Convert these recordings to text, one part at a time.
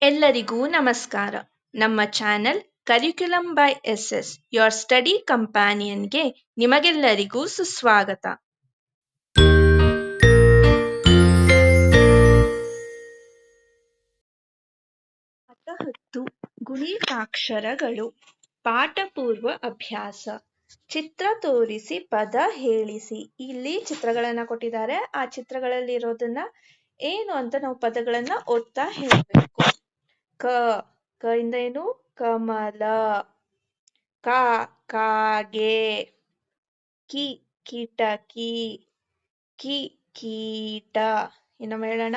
ಎಲ್ಲರಿಗೂ ನಮಸ್ಕಾರ. ನಮ್ಮ channel curriculum by S your study ಕಂಪ್ಯಾನಿಯನ್ಗೆ ನಿಮಗೆಲ್ಲರಿಗೂ ಸುಸ್ವಾಗತ. ಪಾಠ 10 ಗುಣಿತಾಕ್ಷರಗಳು. ಪಾಠಪೂರ್ವ ಅಭ್ಯಾಸ. ಚಿತ್ರ ತೋರಿಸಿ ಪದ ಹೇಳಿಸಿ. ಇಲ್ಲಿ ಚಿತ್ರಗಳನ್ನ ಕೊಟ್ಟಿದ್ದಾರೆ. ಆ ಚಿತ್ರಗಳಲ್ಲಿ ಇರೋದನ್ನ ಏನು ಅಂತ ನಾವು ಪದಗಳನ್ನ ಓದ್ತಾ ಹೇಳಬೇಕು. ಕ ಇಂದ ಏನು? ಕಮಲ. ಕಾಗೆ. ಕಿಟಕಿ. ಕೀಟ. ಇನ್ನೊಮ್ಮೆ ಹೇಳೋಣ.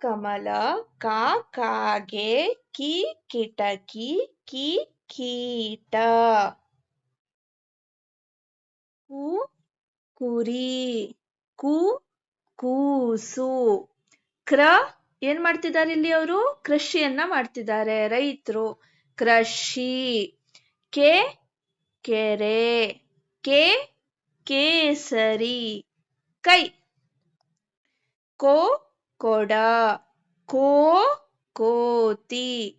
ಕಮಲ, ಕಾಗೆ, ಕಿಟಕಿ, ಕೀಟ. ಕುರಿ. ಕೂಸು. ಏನ್ ಮಾಡ್ತಿದ್ದಾರೆ ಇಲ್ಲಿ? ಅವರು ಕೃಷಿಯನ್ನ ಮಾಡ್ತಿದ್ದಾರೆ, ರೈತರು. ಕೃಷಿ. ಕೆರೆ. ಕೇಸರಿ. ಕೈ. ಕೊಡ. ಕೋತಿ.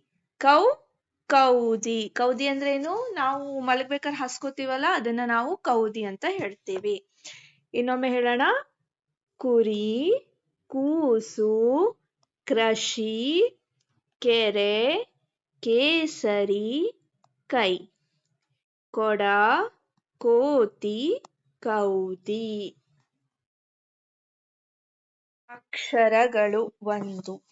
ಕೌದಿ ಅಂದ್ರೆ ಏನು? ನಾವು ಮಲಗ್ಬೇಕಾದ್ರೆ ಹಾಸ್ಕೋತೀವಲ್ಲ, ಅದನ್ನ ನಾವು ಕೌದಿ ಅಂತ ಹೇಳ್ತೀವಿ. ಇನ್ನೊಮ್ಮೆ ಹೇಳೋಣ. ಕುರಿ, ಕೂಸು, ಕೃಷಿ, ಕೆರೆ, ಕೇಸರಿ, ಕೈ. ಕೊಡ, ಕೋತಿ, ಕೌದಿ. ಅಕ್ಷರಗಳು. 1.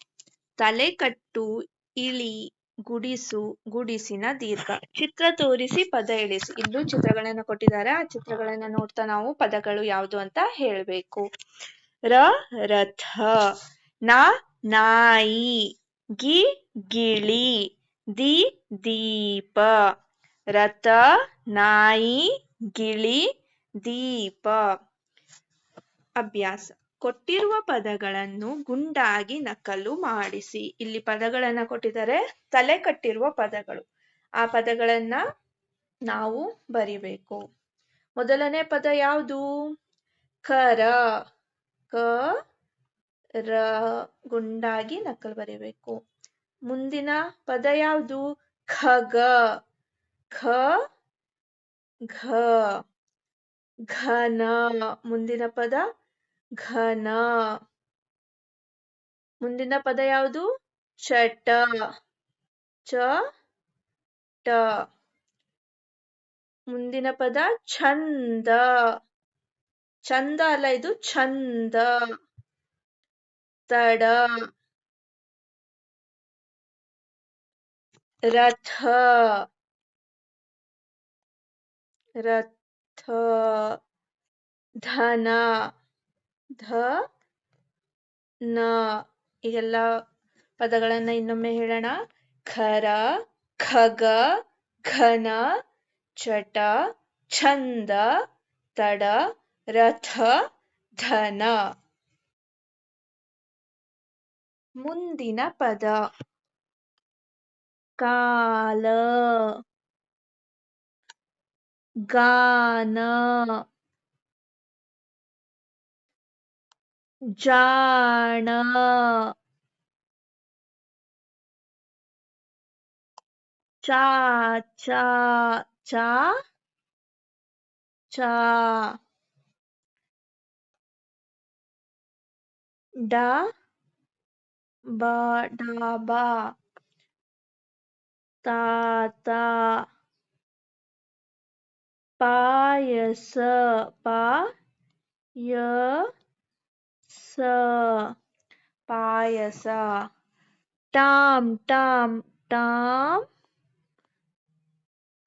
ತಲೆಕಟ್ಟು, ಇಳಿ, ಗುಡಿಸು, ಗುಡಿಸಿನ ದೀರ್ಘ. ಚಿತ್ರ ತೋರಿಸಿ ಪದ ಎಳಿಸಿ. ಇಲ್ಲೂ ಚಿತ್ರಗಳನ್ನ ಕೊಟ್ಟಿದ್ದಾರೆ. ಆ ಚಿತ್ರಗಳನ್ನ ನೋಡ್ತಾ ನಾವು ಪದಗಳು ಯಾವುದು ಅಂತ ಹೇಳಬೇಕು. ರಥ. ನಾಯಿ. ಗಿಳಿ. ದೀಪ. ರಥ, ನಾಯಿ, ಗಿಳಿ, ದೀಪ. ಅಭ್ಯಾಸ. ಕೊಟ್ಟಿರುವ ಪದಗಳನ್ನು ಗುಂಡಾಗಿ ನಕಲು ಮಾಡಿಸಿ. ಇಲ್ಲಿ ಪದಗಳನ್ನ ಕೊಟ್ಟಿದ್ದಾರೆ, ತಲೆ ಕಟ್ಟಿರುವ ಪದಗಳು. ಆ ಪದಗಳನ್ನ ನಾವು ಬರಿಬೇಕು. ಮೊದಲನೇ ಪದ ಯಾವುದು? ಕರ. ಗುಂಡಾಗಿ ನಕಲು ಬರಿಬೇಕು. ಮುಂದಿನ ಪದ ಯಾವುದು? ಖಗ. ಘನ. ಮುಂದಿನ ಪದ ಘನ. ಮುಂದಿನ ಪದ ಯಾವುದು? ಚಟ. ಮುಂದಿನ ಪದ ಛಂದ. ಚಂದ ಅಲ್ಲ, ಇದು ಛಂದ. ತಡ. ರಥ. ಧನ. ಈಗೆಲ್ಲ ಪದಗಳನ್ನ ಇನ್ನೊಮ್ಮೆ ಹೇಳೋಣ. ಖರ, ಖಗ, ಘನ, ಚಟ, ಛಂದ, ತಡ, ರಥ, ಧನ. ಮುಂದಿನ ಪದ ಕಾಲ. ಗಾನ. ಜಾಣ. ಡಾಬಾ. ತಾತ. ಪಾಯಸ. ಪಾಯಸ.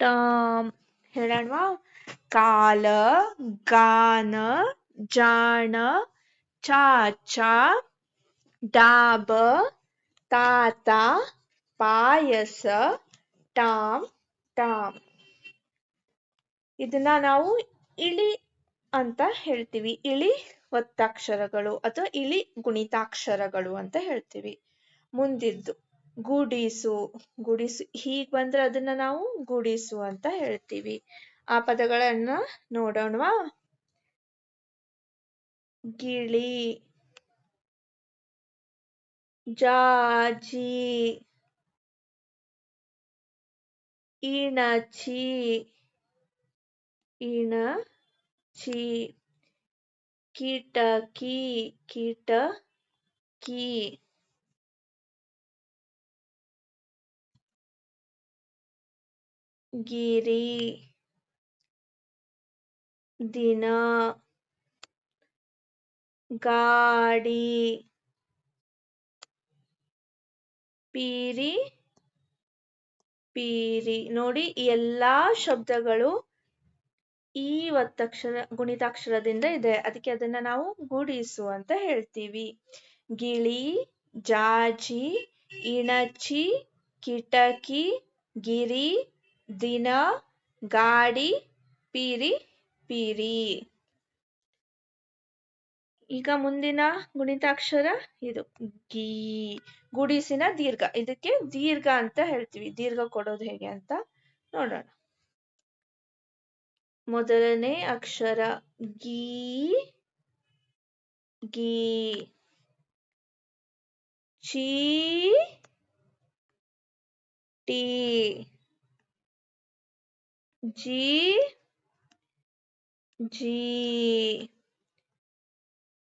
ಟಾಮ್. ಹೇಳೋಣವಾ? ಕಾಲ, ಗಾನ, ಜಾಣ, ಚಾಚ, ಡಾಬ, ತಾತ, ಪಾಯಸ, ಟಾಮ್. ಇದನ್ನ ನಾವು ಇಳಿ ಅಂತ ಹೇಳ್ತೀವಿ. ಇಳಿ ಒತ್ತಕ್ಷರಗಳು ಅಥವಾ ಇಳಿ ಗುಣಿತಾಕ್ಷರಗಳು ಅಂತ ಹೇಳ್ತೀವಿ. ಮುಂದಿದ್ದು ಗುಡಿಸು. ಹೀಗ್ ಬಂದ್ರೆ ಅದನ್ನ ನಾವು ಗುಡಿಸು ಅಂತ ಹೇಳ್ತೀವಿ. ಆ ಪದಗಳನ್ನ ನೋಡೋಣವಾ? ಗಿಳಿ. ಜಾಜಿ, ಇಣಚಿ, ಇಣಚಿ, ಕಿಟಕಿ, ಕಿಟಕಿ, ಗಿರಿ, ದಿನ, ಗಾಡಿ, ಪೀರಿ, ಪೀರಿ. ನೋಡಿ, ಈ ಎಲ್ಲಾ ಶಬ್ದಗಳು ಈ ಒತ್ತಕ್ಷರ ಗುಣಿತಾಕ್ಷರದಿಂದ ಇದೆ, ಅದಕ್ಕೆ ಅದನ್ನ ನಾವು ಗುಡಿಸು ಅಂತ ಹೇಳ್ತೀವಿ. ಗಿಳಿ, ಜಾಜಿ, ಇಣಚಿ, ಕಿಟಕಿ, ಗಿರಿ, ದಿನ, ಗಾಡಿ, ಪೀರಿ, ಪೀರಿ. ಈಗ ಮುಂದಿನ ಗುಣಿತಾಕ್ಷರ ಇದು ಗೀ, ಗುಡಿಸಿನ ದೀರ್ಘ. ಇದಕ್ಕೆ ದೀರ್ಘ ಅಂತ ಹೇಳ್ತೀವಿ. ದೀರ್ಘ ಕೊಡೋದು ಹೇಗೆ ಅಂತ ನೋಡೋಣ. ಮೊದಲನೇ ಅಕ್ಷರ ಗೀ, ಗೀ. ಚೀ, ಟಿ. ಜಿ, ಜೀ.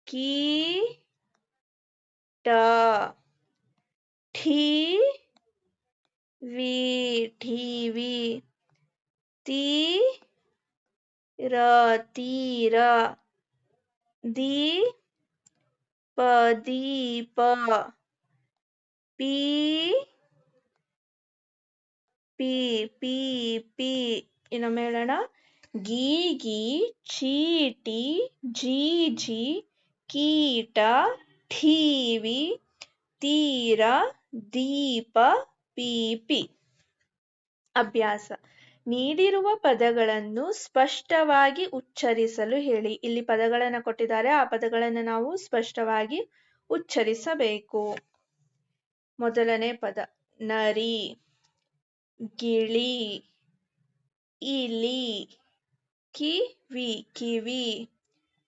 ಕೀ, ಟ. ಠೀ, ವಿ, ಠೀವಿ. ತೀ, ರ, ತೀರ. ದಿ, ಪ, ದೀಪ. ಪೀ, ಪಿ, ಪಿ, ಪಿ. ಇನ್ನೊಮ್ಮೆ ಹೇಳೋಣ. ಗೀಗಿ, ಚೀಟಿ, ಜೀಜಿ, ಕೀಟ, ಠೀವಿ, ತೀರ, ದೀಪ, ಪೀಪಿ. ಅಭ್ಯಾಸ: ನೀಡಿರುವ ಪದಗಳನ್ನು ಸ್ಪಷ್ಟವಾಗಿ ಉಚ್ಚರಿಸಲು ಹೇಳಿ. ಇಲ್ಲಿ ಪದಗಳನ್ನು ಕೊಟ್ಟಿದ್ದಾರೆ, ಆ ಪದಗಳನ್ನು ನಾವು ಸ್ಪಷ್ಟವಾಗಿ ಉಚ್ಚರಿಸಬೇಕು. ಮೊದಲನೇ ಪದ ನರಿ, ಗಿಳಿ, ಇಲಿ, ಕಿವಿ, ಕಿವಿ.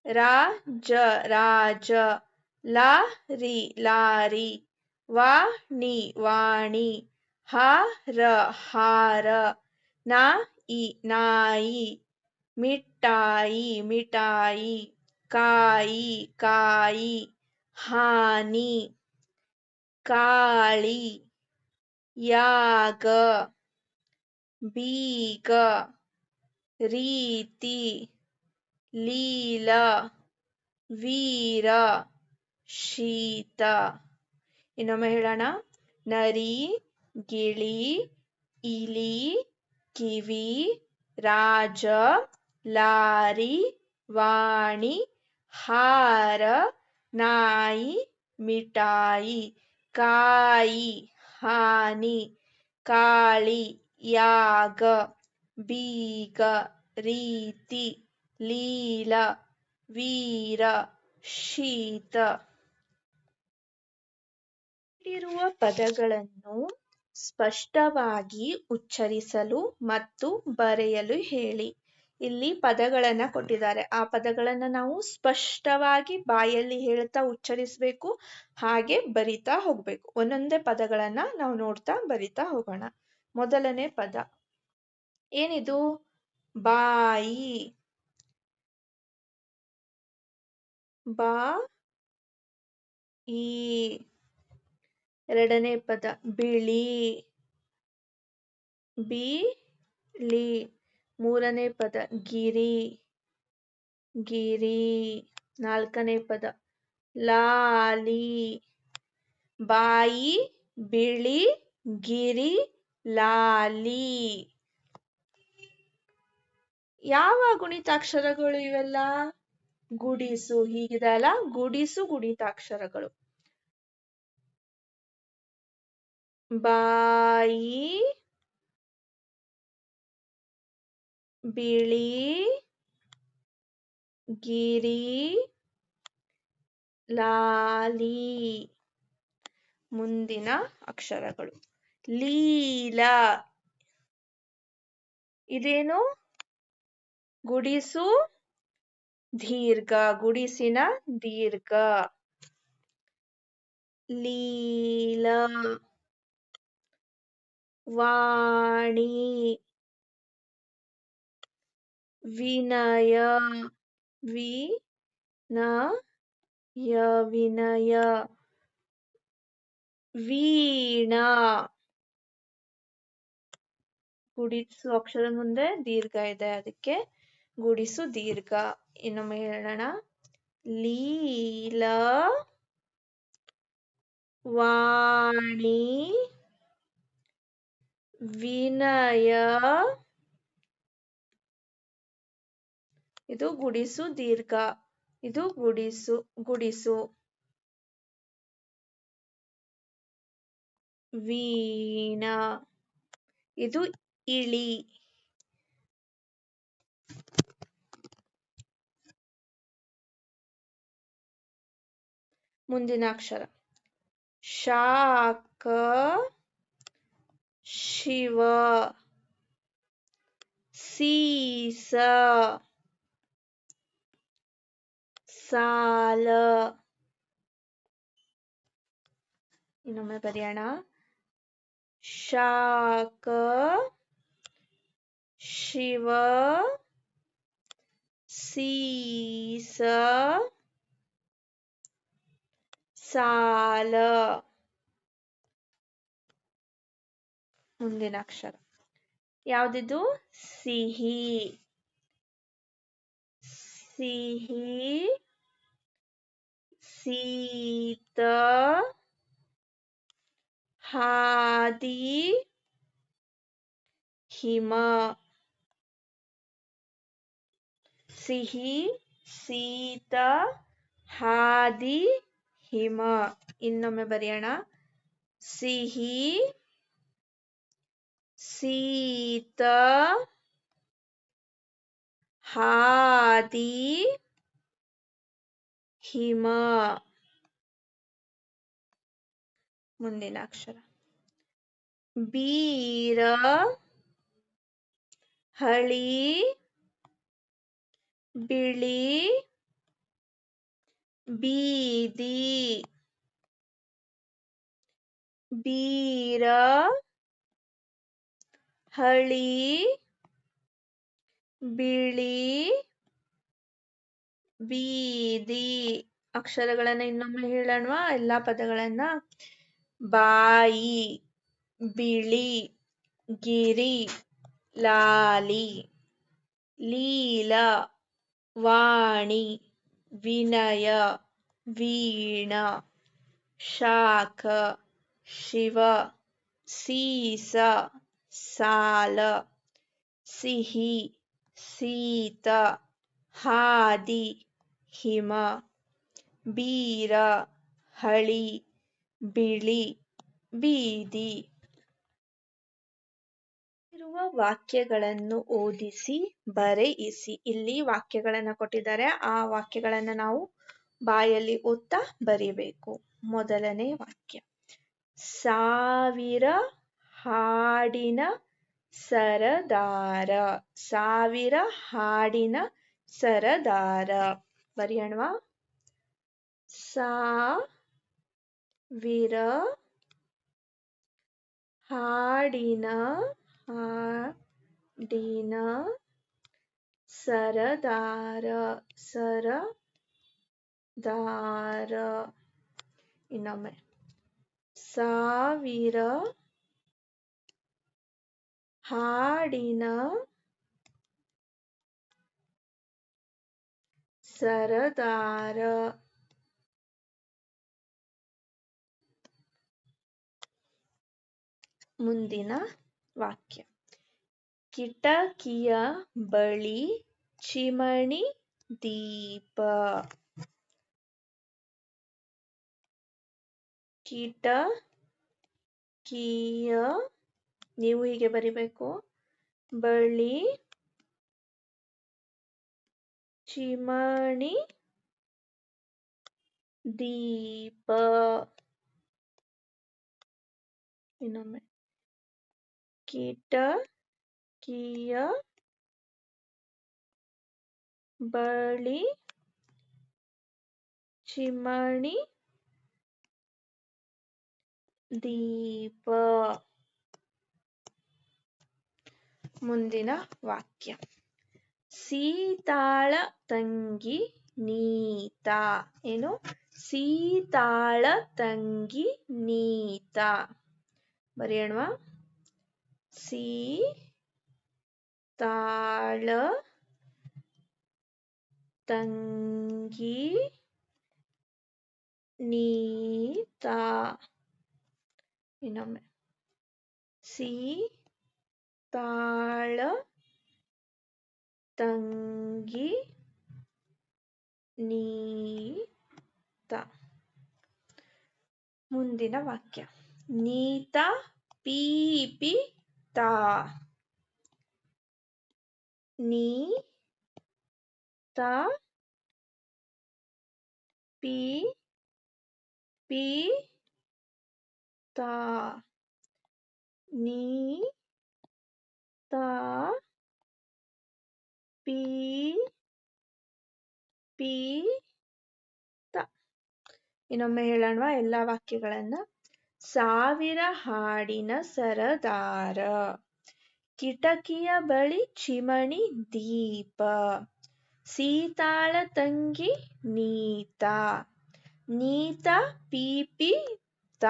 ರಾಜ, ರಾಜ. Lorry, lorry. ವಾಣಿ, ವಾಣಿ. ಹಾರ, ಹಾರ. ನಾಯಿ, ನಾಯಿ. ಮಿಠಾಯಿ, ಮಿಠಾಯಿ. ಕಾಯಿ, ಕಾಯಿ. ಹಾನಿ, ಕಾಳಿ. ಯಾಗ, ಬೀಗ. ರೀತಿ, ಲೀಲ. ವೀರ, ಶೀತ. ಇನ್ನೊಮ್ಮೆ ಹೇಳೋಣ. ನರಿ, ಗಿಳಿ, ಇಲಿ, ಕಿವಿ. ರಾಜ, ಲಾರಿ. ವಾಣಿ, ಹಾರ. ನಾಯಿ, ಮಿಠಾಯಿ. ಕಾಯಿ, ಹಾನಿ. ಕಾಳಿ, ಯಾಗ. ಬೀಗ, ರೀತಿ. ಲೀಲ, ವೀರ, ಶೀತ. ನೀಡಿರುವ ಪದಗಳನ್ನು ಸ್ಪಷ್ಟವಾಗಿ ಉಚ್ಚರಿಸಲು ಮತ್ತು ಬರೆಯಲು ಹೇಳಿ. ಇಲ್ಲಿ ಪದಗಳನ್ನ ಕೊಟ್ಟಿದ್ದಾರೆ, ಆ ಪದಗಳನ್ನ ನಾವು ಸ್ಪಷ್ಟವಾಗಿ ಬಾಯಲ್ಲಿ ಹೇಳ್ತಾ ಉಚ್ಚರಿಸಬೇಕು, ಹಾಗೆ ಬರಿತಾ ಹೋಗ್ಬೇಕು. ಒಂದೊಂದೇ ಪದಗಳನ್ನ ನಾವು ನೋಡ್ತಾ ಬರಿತಾ ಹೋಗೋಣ. ಮೊದಲನೇ ಪದ ಏನಿದು? ಬಾಯಿ, ಬಾ ಈ. ಎರಡನೇ ಪದ ಬಿಳಿ, ಬಿಳಿ. ಮೂರನೇ ಪದ ಗಿರಿ, ಗಿರಿ. ನಾಲ್ಕನೇ ಪದ ಲಾಲಿ. ಬಾಯಿ, ಬಿಳಿ, ಗಿರಿ, ಲಾಲಿ. ಯಾವ ಗುಣಿತಾಕ್ಷರಗಳು ಇವೆಲ್ಲ? ಗುಡಿಸು. ಹೀಗಿದೆ ಅಲ್ಲ, ಗುಡಿಸು ಗುಣಿತಾಕ್ಷರಗಳು. ಬಾಯಿ, ಬಿಳಿ, ಗಿರಿ, ಲಾಲಿ. ಮುಂದಿನ ಅಕ್ಷರಗಳು ಲೀಲ. ಇದೇನು? ಗುಡಿಸು ದೀರ್ಘ, ಗುಡಿಸಿನ ದೀರ್ಘ. ಲೀಲ ವಾಣಿ ವಿನಯ ವಿನಯ ವೀಣಾ ಗುಡಿಸು ಅಕ್ಷರದ ಮುಂದೆ ದೀರ್ಘ ಇದೆ, ಅದಕ್ಕೆ ಗುಡಿಸು ದೀರ್ಘ. ಇನ್ನೊಮ್ಮೆ ಹೇಳೋಣ. ಲೀಲ ವಾಣಿ ವಿನಯ, ಇದು ಗುಡಿಸು ದೀರ್ಘ, ಇದು ಗುಡಿಸು ವೀಣಾ, ಇದು ಇಳಿ. ಮುಂದಿನ ಅಕ್ಷರ ಶಾಕ ಶಿವ ಸೀಸ ಸಾಲ. ಇನ್ನೊಮ್ಮೆ ಬರೆಯೋಣ. ಶಾಕ ಶಿವ ಸೀಸ ಸಾಲ. ಮುಂದಿನ ಅಕ್ಷರ ಯಾವ್ದಿದು? ಸಿಹಿ ಸಿಹಿ ಸೀತ ಹಾದಿ ಹಿಮ. ಸಿಹಿ ಸೀತ ಹಾದಿ ಹಿಮ. ಇನ್ನೊಮ್ಮೆ ಬರೆಯೋಣ. ಸಿಹಿ ಸೀತ ಹಾದಿ ಹಿಮ. ಮುಂದಿನ ಅಕ್ಷರ ಬೀರ ಹಳಿ ಬಿಳಿ ಬೀದಿ. ಬೀರ ಹಳಿ ಬಿಳಿ ಬೀದಿ. ಅಕ್ಷರಗಳನ್ನ ಇನ್ನೊಮ್ಮೆ ಹೇಳೋಣ, ಎಲ್ಲಾ ಪದಗಳನ್ನ. ಬಾಯಿ ಬಿಳಿ ಗಿರಿ ಲಾಲಿ ಲೀಲ ವಾಣಿ ವಿನಯ ವೀಣ ಶಾಖ ಶಿವ ಸೀಸ ಸಾಲ ಸಿಹಿ ಸೀತ ಹಾದಿ ಹಿಮ ಬೀರ ಹಳಿ ಬಿಳಿ ಬೀದಿ. ಇರುವ ವಾಕ್ಯಗಳನ್ನು ಓದಿಸಿ ಬರೆಯಿಸಿ. ಇಲ್ಲಿ ವಾಕ್ಯಗಳನ್ನು ಕೊಟ್ಟಿದ್ದಾರೆ, ಆ ವಾಕ್ಯಗಳನ್ನು ನಾವು ಬಾಯಲ್ಲಿ ಓದ್ತಾ ಬರೀಬೇಕು. ಮೊದಲನೇ ವಾಕ್ಯ, ಸಾವಿರ ಹಾಡಿನ ಸರದಾರ. ಸಾವಿರ ಹಾಡಿನ ಸರದಾರ. ಬರೆಯೋಣವಾ? ಸಾವಿರ ಹಾಡಿನ ಸರದಾರ ಸರದಾರ. ಇನ್ನೊಮ್ಮೆ, ಸಾವಿರ ಹಾಡಿನ ಸರದಾರ. ಮುಂದಿನ ವಾಕ್ಯ, ಕಿಟಕಿಯ ಬಳಿ ಚಿಮಣಿ ದೀಪ. ಕಿಟಕಿಯ, ನೀವು ಹೀಗೆ ಬರಿಬೇಕು, ಬಳಿ ಚಿಮಣಿ ದೀಪ. ಇನ್ನೊಮ್ಮೆ, ಕಿಟಕಿಯ ಬಳಿ ಚಿಮಣಿ ದೀಪ. ಮುಂದಿನ ವಾಕ್ಯ. ಸೀತಾಳ ತಂಗಿ ನೀತ. ಏನು? ಸೀತಾಳ ತಂಗಿ ನೀತ. ಬರೆಯೋಣ. ಸೀತಾಳ ತಂಗಿ ನೀತ. ಇನ್ನೊಮ್ಮೆ. ಸೀತಾಳ ತಂಗಿ ನೀತ. ಮುಂದಿನ ವಾಕ್ಯ. ನೀತ ಪೀಪಿತ. ನೀತ ಪೀಪಿತ. ನೀತ ಪೀಪಿತ. ಇನ್ನೊಮ್ಮೆ ಹೇಳೋಣ ಎಲ್ಲ ವಾಕ್ಯಗಳನ್ನ. ಸಾವಿರ ಹಾಡಿನ ಸರದಾರ, ಕಿಟಕಿಯ ಬಳಿ ಚಿಮಣಿ ದೀಪ, ಸೀತಾಳ ತಂಗಿ ನೀತ, ನೀತ ಪೀಪಿತ.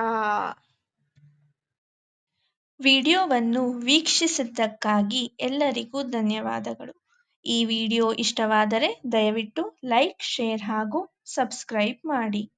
ವಿಡಿಯೋವನ್ನು ವೀಕ್ಷಿಸಿದ್ದಕ್ಕಾಗಿ ಎಲ್ಲರಿಗೂ ಧನ್ಯವಾದಗಳು. ಈ ವಿಡಿಯೋ ಇಷ್ಟವಾದರೆ ದಯವಿಟ್ಟು ಲೈಕ್, ಶೇರ್ ಹಾಗೂ ಸಬ್ಸ್ಕ್ರೈಬ್ ಮಾಡಿ.